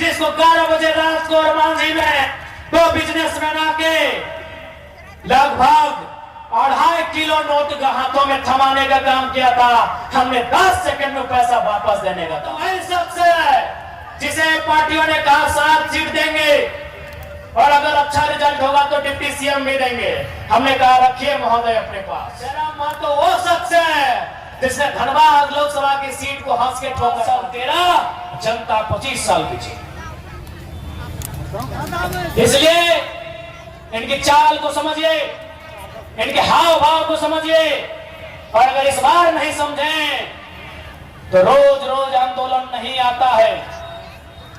जिसको 11 बजे रात को और मांझी में 2 बिजनेसमैन आके लगभग 2.5 किलो नोट हाथों में थमाने का काम किया था, हमने 10 सेकंड में पैसा वापस देने का था। वही सबसे जिसे पार्टियों ने कहा 7 सीट देंगे और अगर अच्छा रिजल्ट होगा तो डिप्टी सीएम भी देंगे, हमने कहा रखिए महोदय अपने पास। जयराम महतो वो शख्स है जिसने धनबाद लोकसभा की सीट को हंस के ठोका। 13 जनता 25 साल पीछे। इसलिए इनकी चाल को समझिए, इनके हाव भाव को समझिए, और अगर इस बार नहीं समझें तो रोज रोज आंदोलन नहीं आता है,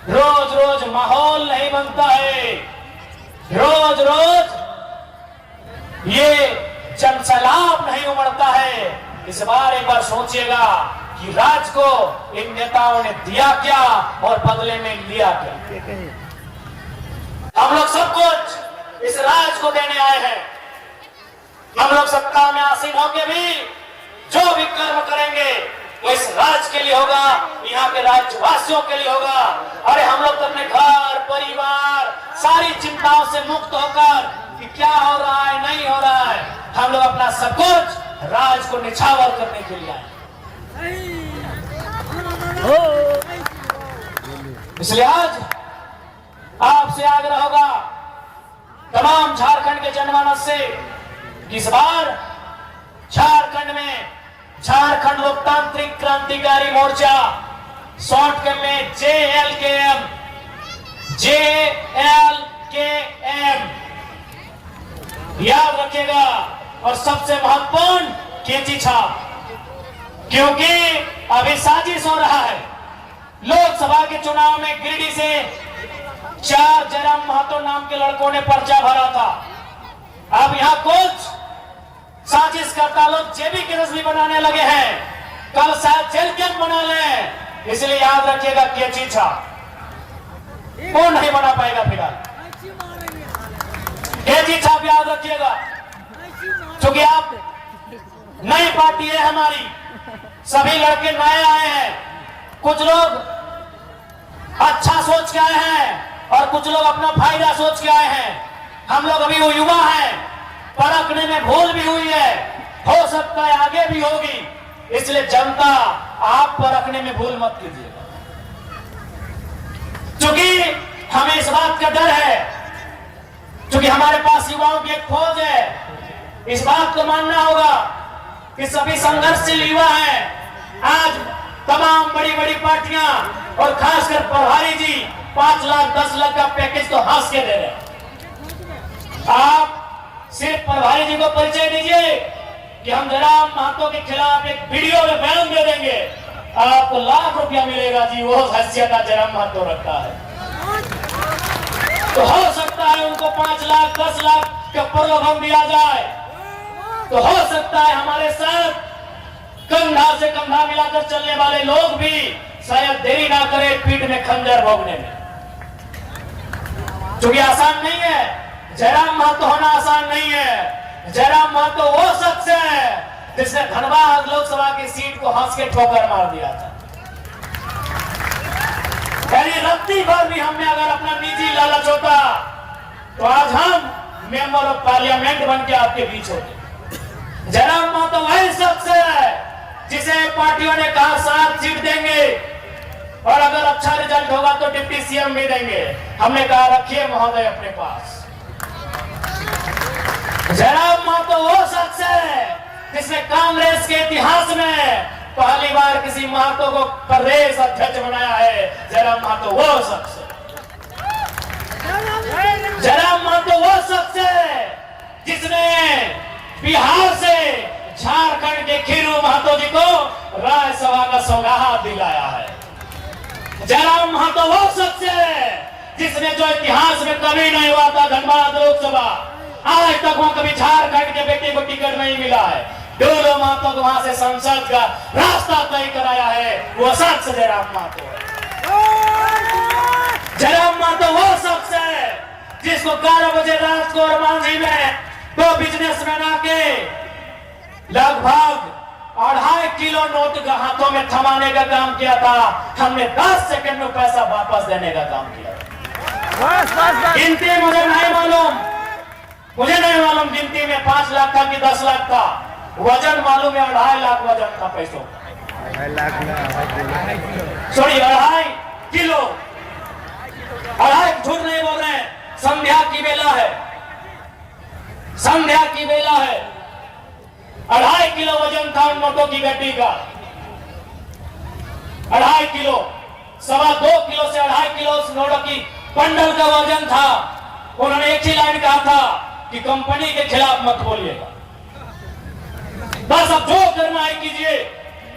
रोज रोज माहौल नहीं बनता है, रोज रोज ये जनसैलाब नहीं उमड़ता है। इस बार एक बार सोचिएगा कि राज को इन नेताओं ने दिया क्या और बदले में लिया क्या। हम लोग सब कुछ इस राज को देने आए हैं। हम लोग सत्ता में आसीन होकर भी जो भी कर्म करेंगे वो इस राज के लिए होगा, यहाँ के राज्यवासियों के लिए होगा। अरे हम लोग तो अपने घर परिवार सारी चिंताओं से मुक्त होकर कि क्या हो रहा है नहीं हो रहा है, हम लोग अपना सब कुछ राज को निछावर करने के लिए आए। इसलिए आज आपसे आग्रह होगा तमाम झारखंड के जनमानस से कि इस बार झारखंड में झारखंड लोकतांत्रिक क्रांतिकारी मोर्चा शॉर्टकट में JLKM याद रखिएगा। और सबसे महत्वपूर्ण केची छाप, क्योंकि अभी साजिश हो रहा है। लोकसभा के चुनाव में गिरिडीह से 4 जयराम महतो नाम के लड़कों ने पर्चा भरा था। अब यहाँ कुछ साजिश करता लोग जेबी की तस्वीर बनाने लगे हैं, कल शायद जेल कैंप बना लें। इसलिए याद रखिएगा केची छाप वो नहीं बना पाएगा फिलहाल। केची छाप याद रखिएगा, क्योंकि आप नई पार्टी है हमारी, सभी लड़के नए आए हैं। कुछ लोग अच्छा सोच के आए हैं और कुछ लोग अपना फायदा सोच के आए हैं। हम लोग अभी वो युवा हैं, परखने में भूल भी हुई है, हो सकता है आगे भी होगी। इसलिए जनता आप परखने में भूल मत कीजिएगा, क्योंकि हमें इस बात का डर है, क्योंकि हमारे पास युवाओं की एक फौज है। इस बात को मानना होगा कि सभी संघर्षशील युवा हैं। आज तमाम बड़ी बड़ी पार्टियां और खासकर प्रभारी जी 5 लाख 10 लाख का पैकेज तो हंस के दे रहे हैं। आप सिर्फ प्रभारी जी को परिचय दीजिए कि हम जयराम महतो के खिलाफ एक वीडियो में बयान दे देंगे, आपको लाख रुपया मिलेगा जी, वो हैसियत जयराम महतो रखता है। तो हो सकता है उनको 5 लाख 10 लाख का प्रलोभन दिया जाए, तो हो सकता है हमारे साथ कंधा से कंधा मिलाकर चलने वाले लोग भी शायद देरी ना करें पीठ में खंजर भोगने में, क्योंकि आसान नहीं है। जयराम महतो होना आसान नहीं है। जयराम महतो वो शख्स है जिसने धनबाद लोकसभा की सीट को हंस के ठोकर मार दिया था। यानी रत्ती भर भी हमें अगर अपना निजी लालच होता तो आज हम मेंबर ऑफ पार्लियामेंट बन के आपके बीच होते। जयराम महतो वही शख्स है जिसे पार्टियों ने कहा 7 सीट देंगे और अगर अच्छा रिजल्ट होगा तो डिप्टी सीएम भी देंगे, हमने कहा रखिए महोदय अपने पास। जयराम महतो वो शख्स है जिसने कांग्रेस के इतिहास में पहली बार किसी महतो को प्रदेश अध्यक्ष बनाया है। जयराम महतो वो शख्स है। जयराम महतो वो शख्स है जिसने बिहार से झारखंड के खीरू महतो जी को राज्यसभा का सौगात दिलाया है। जयराम महतो वो शख्स है जिसने जो इतिहास में कभी नहीं हुआ था, धनबाद लोकसभा आज तक वहां कभी झारखंड के बेटे को टिकट नहीं मिला है। डोलो महतो को वहां से संसद का रास्ता तय कराया है, वो शख्स जयराम महतो है। जयराम महतो वो शख्स है जिसको 11 बजे रात को और मांझी में 2 बिजनेसमैन आके लगभग 2.5 किलो नोट हाथों में थमाने का काम किया था, हमने 10 सेकंड में पैसा वापस देने का काम किया। गिनती मुझे नहीं मालूम गिनती में 5 लाख था कि 10 लाख था। वजन मालूम है, 2.5 लाख वजन था पैसों का। सॉरी 2.5 किलो, 2.5 झूठ नहीं बोल रहे हैं। संध्या की बेला है, संध्या की बेला है। 2.5 किलो वजन था उन नोटों की गड्डी का। 2.5 किलो, 2.25 किलो से 2.5 किलो उस नोटों की बंडल का वजन था। उन्होंने एक ही लाइन कहा था कि कंपनी के खिलाफ मत बोलिएगा, बस अब जो करना है कीजिए।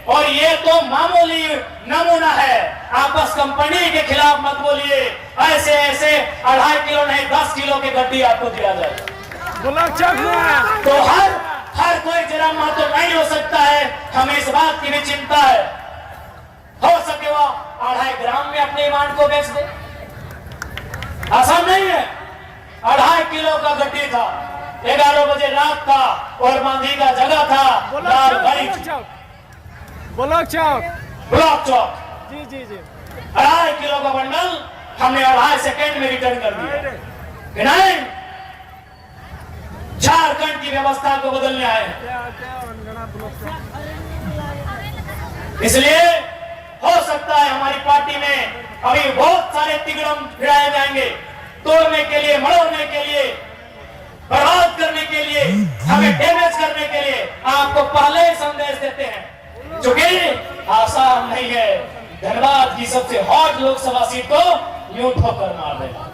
और ये तो मामूली नमूना है, आप बस कंपनी के खिलाफ मत बोलिए। ऐसे ऐसे 2.5 किलो नहीं 10 किलो की गड्डी आपको दिया जाए तो हर कोई जरा मां तो नहीं हो सकता है। हमें इस बात की भी चिंता है, हो सके वो 2.5 ग्राम में अपने ईमान को बेच दे। आसान नहीं है। 2.5 किलो का गड्डी था, 11 बजे रात था और मांझी का जगह था ब्लॉक चौक। जी जी जी। 2.5 किलो का बंडल हमने 2.5 सेकेंड में रिटर्न कर दिया। नहीं, झारखंड की व्यवस्था को बदलने आए। इसलिए हो सकता है हमारी पार्टी में अभी बहुत सारे तिगड़म भिड़ाए जाएंगे, तोड़ने के लिए, मरोड़ने के लिए, बर्बाद करने के लिए, हमें डैमेज करने के लिए। आपको पहले ही संदेश देते हैं, क्योंकि आसान नहीं है धनबाद की सबसे हॉट लोकसभा सीट को यूं ठोकर मार देना।